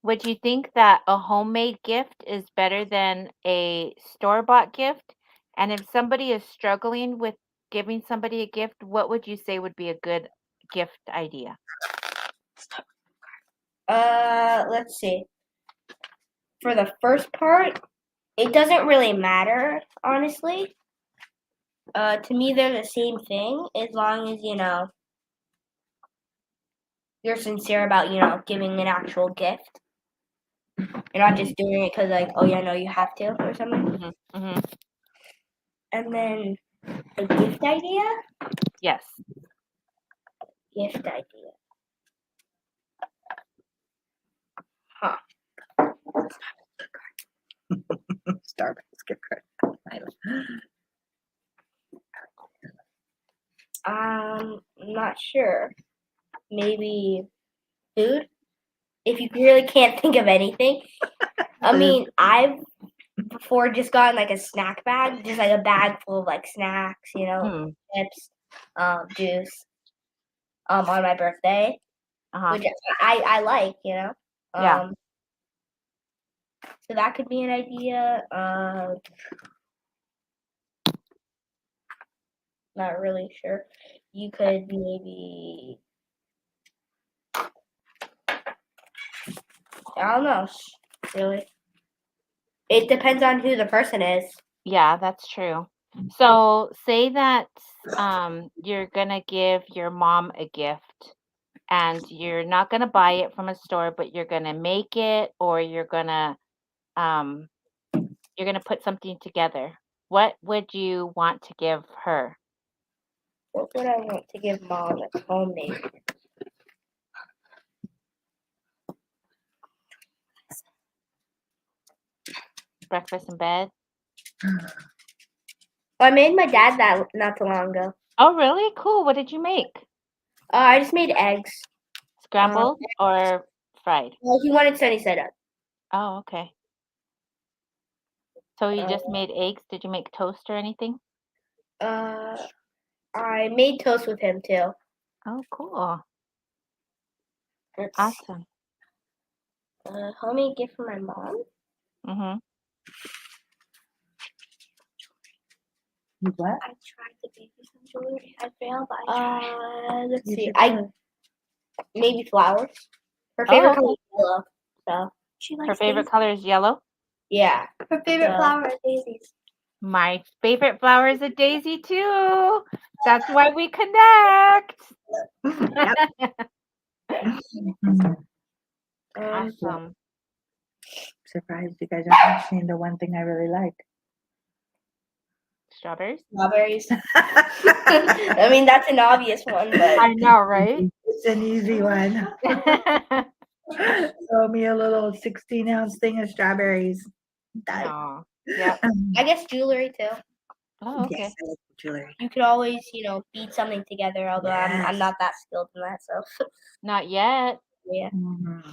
A: would you think that a homemade gift is better than a store-bought gift? And if somebody is struggling with giving somebody a gift, what would you say would be a good gift idea?
F: Let's see. For the first part, it doesn't really matter, honestly. To me, they're the same thing as long as, you're sincere about, giving an actual gift. You're not just doing it because, like, oh, yeah, no, you have to or something.
A: Mm-hmm. Mm-hmm.
F: And then a gift idea?
A: Yes.
F: Gift idea.
E: Starbucks gift card.
F: I'm not sure. Maybe food? If you really can't think of anything. I mean, I've before just gotten like a snack bag, just like a bag full of like snacks,
A: Mm.
F: chips, juice, on my birthday,
A: Uh-huh.
F: which I like,
A: Yeah.
F: So that could be an idea. Not really sure. You could maybe, I don't know, really. It depends on who the person is.
A: Yeah, that's true. So say that you're gonna give your mom a gift and you're not gonna buy it from a store, but you're gonna make it or you're gonna put something together. What would you want to give her?
F: What would I want to give mom that's homemade?
A: Breakfast in bed?
F: I made my dad that not too long ago.
A: Oh, really? Cool. What did you make?
F: I just made eggs.
A: Scrambled or fried?
F: Well, he wanted sunny side up.
A: Oh, okay. So you just made eggs? Did you make toast or anything?
F: I made toast with him too.
A: Oh, cool.
F: Let's
A: Awesome.
F: homemade gift for my mom.
A: Mm-hmm.
E: What?
C: I tried to give you some jewelry. I failed, but I tried.
F: Let's
E: You
F: see.
E: should
F: Maybe flowers. Her
A: Oh,
F: favorite
A: okay.
F: color is yellow. So
C: She
A: Her
C: likes
A: favorite
C: daisies.
A: color is yellow?
F: yeah.
C: Her favorite
F: Yeah.
C: flower is daisies.
A: My favorite flower is a daisy too. That's why we connect. Awesome.
E: Surprised you guys aren't mentioning the one thing I really like.
A: Strawberries?
F: Strawberries. I mean, that's an obvious one, but
A: I know, right?
E: It's an easy one. Throw me a little 16-ounce thing of strawberries. Done.
A: No. Yep.
F: I guess jewelry too.
A: Oh, okay.
E: Yes, I like jewelry.
F: You could always, bead something together. Although I'm
E: Yes.
F: not that skilled in that, so
A: Not yet.
F: yeah.
E: Mhm.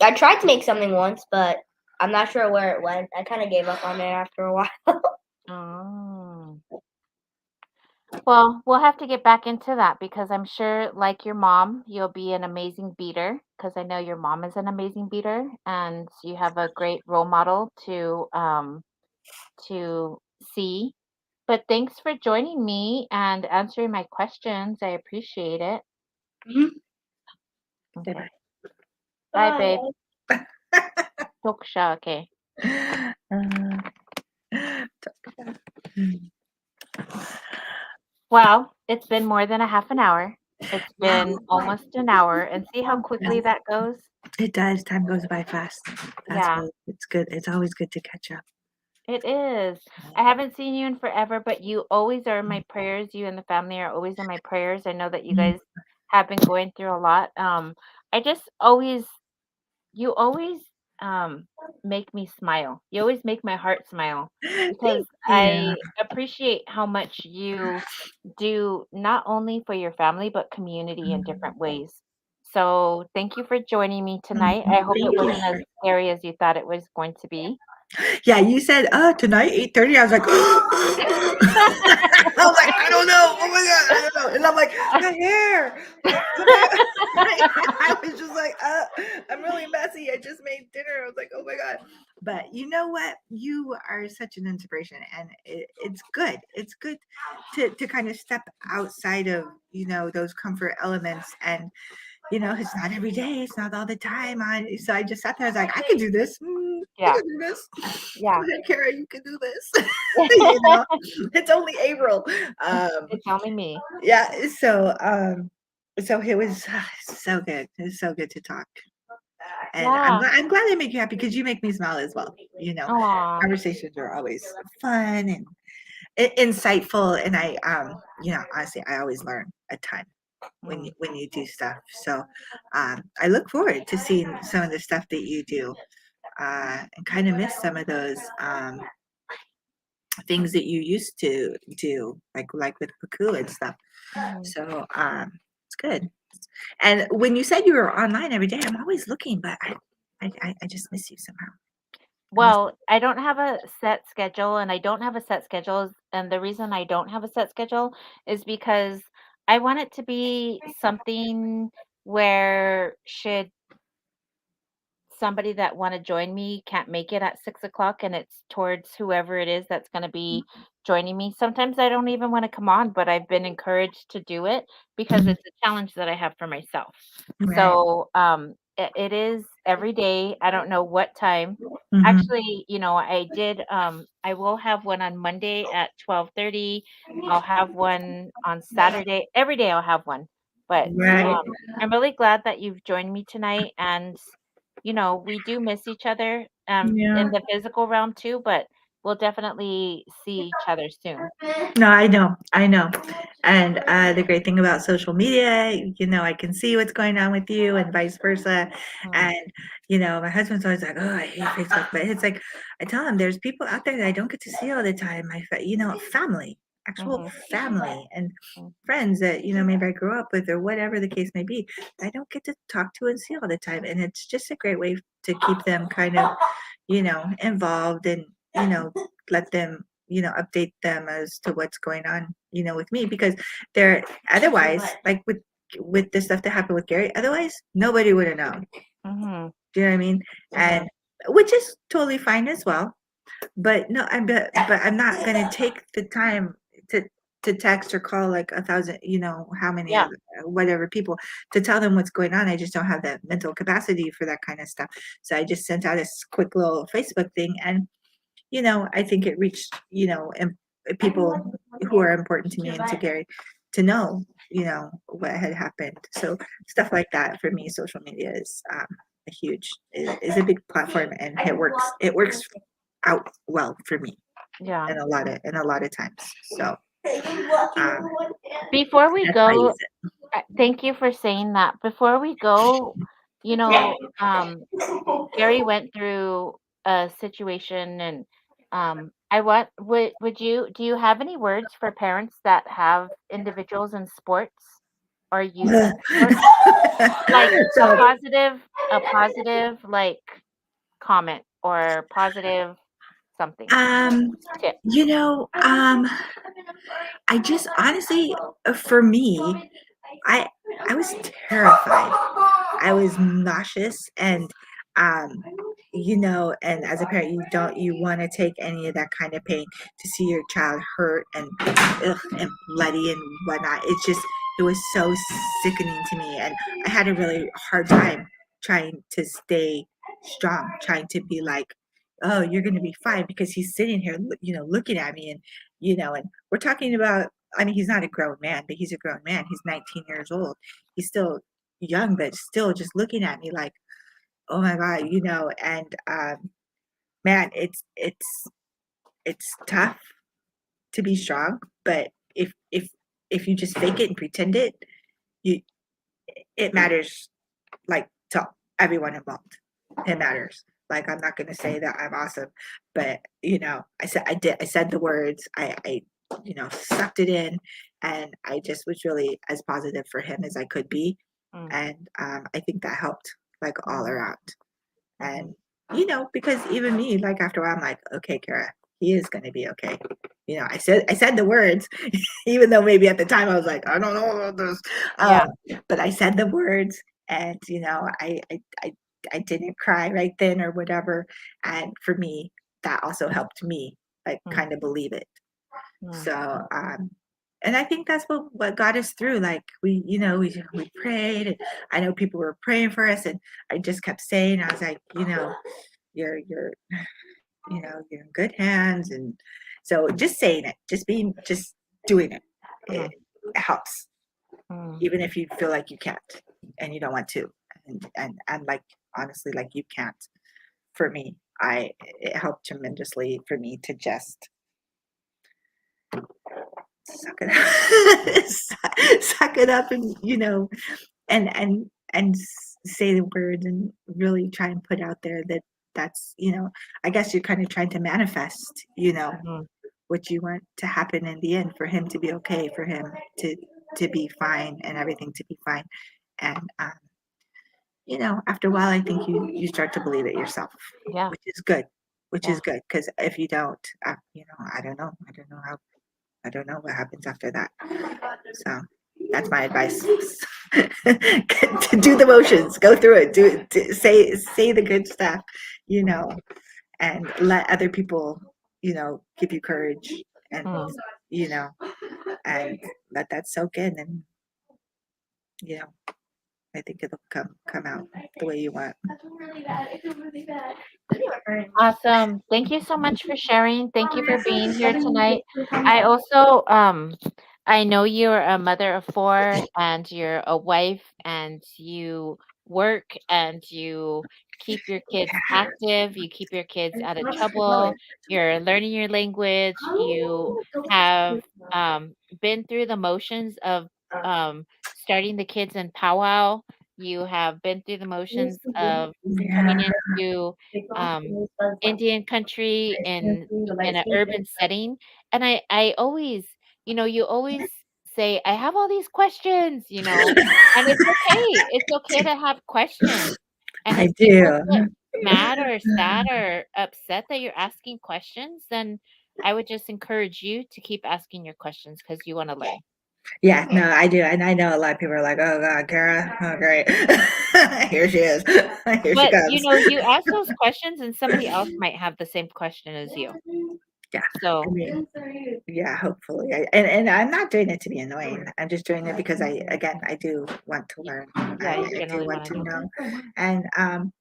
F: I tried to make something once, but I'm not sure where it went. I kind of gave up on it after a while.
A: Oh. Well, we'll have to get back into that because I'm sure, like your mom, you'll be an amazing beater because I know your mom is an amazing beater and you have a great role model to see But thanks for joining me and answering my questions. I appreciate it.
B: Mhm.
E: Say
A: Okay. Bye, babe. Toksha, okay. Well, it's been more than a half an hour. It's been almost an hour, and see how quickly that goes?
E: It does. Time goes by fast. That's
A: Yeah.
E: good. It's good. It's always good to catch up.
A: It is. I haven't seen you in forever, but you always are in my prayers. You and the family are always in my prayers. I know that you guys have been going through a lot. I just always, you always make me smile. You always make my heart smile because I appreciate how much you do not only for your family but community in different ways. So thank you for joining me tonight. I hope it wasn't as scary as you thought it was going to be.
E: Yeah, you said, tonight, 8:30. I was like, I was like, I don't know. Oh my God, I don't know. And I'm like, my hair. I was just like, I'm really messy. I just made dinner. I was like, oh my God. But you know what? You are such an inspiration, and it's good. It's good to kind of step outside of, those comfort elements. And, it's not every day. It's not all the time. So I just sat there. I was like, I can do this.
A: Yeah.
E: You can do this.
A: Yeah.
E: Go ahead, Kara, you can do this. It's only April.
A: It's only me.
E: Yeah. So it was so good. It was so good to talk. And
A: Yeah.
E: I'm glad I make you happy because you make me smile as well.
A: Aw.
E: Conversations are always fun and insightful. And I, honestly, I always learn a ton when you do stuff. So I look forward to seeing some of the stuff that you do. And kind of miss some of those things that you used to do, like with Paku and stuff. So it's good. And when you said you were online every day, I'm always looking, but I just miss you somehow.
A: Well, I don't have a set schedule, and I don't have a set schedule. And the reason I don't have a set schedule is because I want it to be something where should somebody that want to join me can't make it at 6 o'clock, and it's towards whoever it is that's going to be joining me. Sometimes I don't even want to come on, but I've been encouraged to do it because it's a challenge that I have for myself.
E: Right.
A: So it is every day. I don't know what time.
E: Mhm.
A: Actually, I did. I will have one on Monday at 12:30. I'll have one on Saturday. Every day I'll have one. But
E: Right.
A: I'm really glad that you've joined me tonight, and we do miss each other
E: Yeah.
A: in the physical realm too, but we'll definitely see each other soon.
E: No, I know. And the great thing about social media, I can see what's going on with you and vice versa. And, my husband's always like, oh, I hate Facebook. But it's like, I tell him there's people out there that I don't get to see all the time. Family, actual family and friends that, maybe I grew up with or whatever the case may be. I don't get to talk to and see all the time. And it's just a great way to keep them kind of, involved and, let them update them as to what's going on with me, because they're otherwise, like with the stuff that happened with Gary, otherwise nobody would have known. Do you know what I mean? And which is totally fine as well, but no, but I'm not gonna take the time to text or call like 1,000, how many whatever people to tell them what's going on. I just don't have that mental capacity for that kind of stuff. So I just sent out a quick little Facebook thing, and I think it reached, people who are important to me and to Gary to know, what had happened. So stuff like that for me, social media is is a big platform, and it works out well for me.
A: Yeah.
E: In a lot of times. So
A: before we
E: that's why I
A: go,
E: use it.
A: thank you for saying that. Before we go, Gary went through a situation, and do you have any words for parents that have individuals in sports or youth in sports? Like
E: So-
A: a positive like comment or positive something. Tip.
E: I just honestly, for me, I was terrified. I was nauseous, and you know, and as a parent, you want to take any of that kind of pain to see your child hurt and and bloody and whatnot. It was so sickening to me, and I had a really hard time trying to stay strong, trying to be like, oh, you're going to be fine, because he's sitting here, you know, looking at me, and you know, and we're talking about, I mean, he's not a grown man, but he's a grown man. He's 19 years old. He's still young, but still just looking at me like, oh my God, you know, and man, it's tough to be strong, but if you just fake it and pretend it, it matters, like, to everyone involved. It matters. Like, I'm not gonna say that I'm awesome, but you know, I said the words, I you know, sucked it in, and I just was really as positive for him as I could be. And I think that helped, like, all around. And you know, because even me, like, after a while, I'm like, okay, Kara, he is gonna be okay. You know, I said the words, even though maybe at the time I was like, I don't know about this.
A: Yeah.
E: But I said the words, and you know, I didn't cry right then or whatever. And for me, that also helped me, like, kind of believe it. So and I think that's what got us through. Like, we, you know, we prayed, and I know people were praying for us, and I just kept saying, I was like, you know, you're you know, you're in good hands. And so just saying it, just doing it, it helps, even if you feel like you can't and you don't want to. And like, honestly, like, you can't. For me, it helped tremendously for me to just suck it up, suck it up, and you know, and say the words, and really try and put out there that that's, you know, I guess you're kind of trying to manifest, you know, what you want to happen in the end, for him to be okay, for him to be fine, and everything to be fine. And you know, after a while, I think you start to believe it yourself,
A: Yeah.
E: which is good,
A: Yeah.
E: because if you don't, you know, I don't know what happens after that. So that's my advice. To do the motions, go through it, say the good stuff, you know, and let other people, you know, give you courage, and you know, and let that soak in, and you know, I think it'll come out the way you want.
C: I feel really bad. I feel really bad.
A: Awesome. Thank you so much for sharing. Thank you for being here tonight. I also I know you're a mother of 4, and you're a wife, and you work, and you keep your kids active, you keep your kids out of trouble, you're learning your language, you have been through the motions of starting the kids in powwow, you have been through the motions of coming into Indian country in an urban setting. And I always, you know, you always say, I have all these questions, you know, and it's okay. It's okay to have questions. And
E: I
A: if people
E: do.
A: get mad or sad or upset that you're asking questions, then I would just encourage you to keep asking your questions, because you want to learn.
E: Yeah, no, I do. And I know a lot of people are like, oh God, Kara, oh great. Here she is. Here she
A: But you
E: comes.
A: know, you ask those questions, and somebody else might have the same question as you.
E: Yeah.
A: So
E: I mean, yeah, hopefully. And I'm not doing it to be annoying. I'm just doing it because I do want to learn.
A: yeah, you
E: I do
A: generally
E: want
A: want
E: to
A: to know.
E: know. And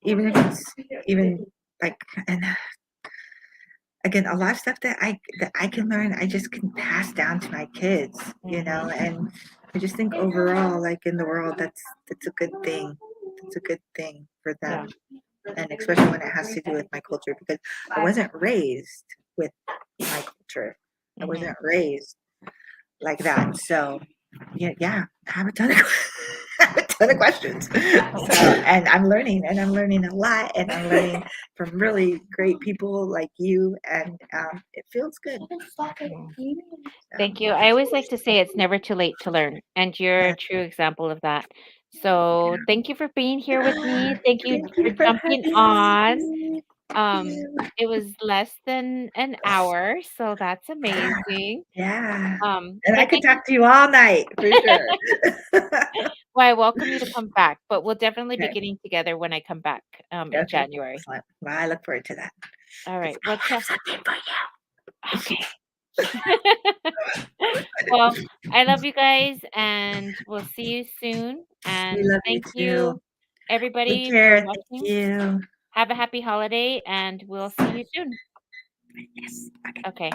E: even if it's even like, and again, a lot of stuff that I can learn, I just can pass down to my kids, you know. And I just think overall, like, in the world, that's a good thing. It's a good thing for them. And especially when it has to do with my culture, because I wasn't raised with my culture. I wasn't raised like that. So yeah, I have a ton of I have a ton of questions. So, and I'm learning a lot, and I'm learning from really great people like you, and it feels good.
A: Thank you. I always like to say it's never too late to learn, and you're a true example of that. So thank you for being here with me. Thank you for jumping on. It was less than an hour, so that's amazing.
E: Yeah.
A: And
E: And I could talk to you all night for sure.
A: Well, I welcome you to come back, but we'll definitely be
E: Okay.
A: getting together when I come back in
E: Okay,
A: January.
E: excellent. Well, I look forward to that.
A: All right.
E: 'Cause I
A: Well,
E: have something for you.
A: okay. Well, I love you guys, and we'll see you soon.
E: We
A: And
E: love you
A: thank you,
E: too.
A: everybody,
E: Take
A: for
E: care. Thank
A: watching.
E: you.
A: Have a happy holiday, and we'll see you soon.
E: Yes.
A: Okay.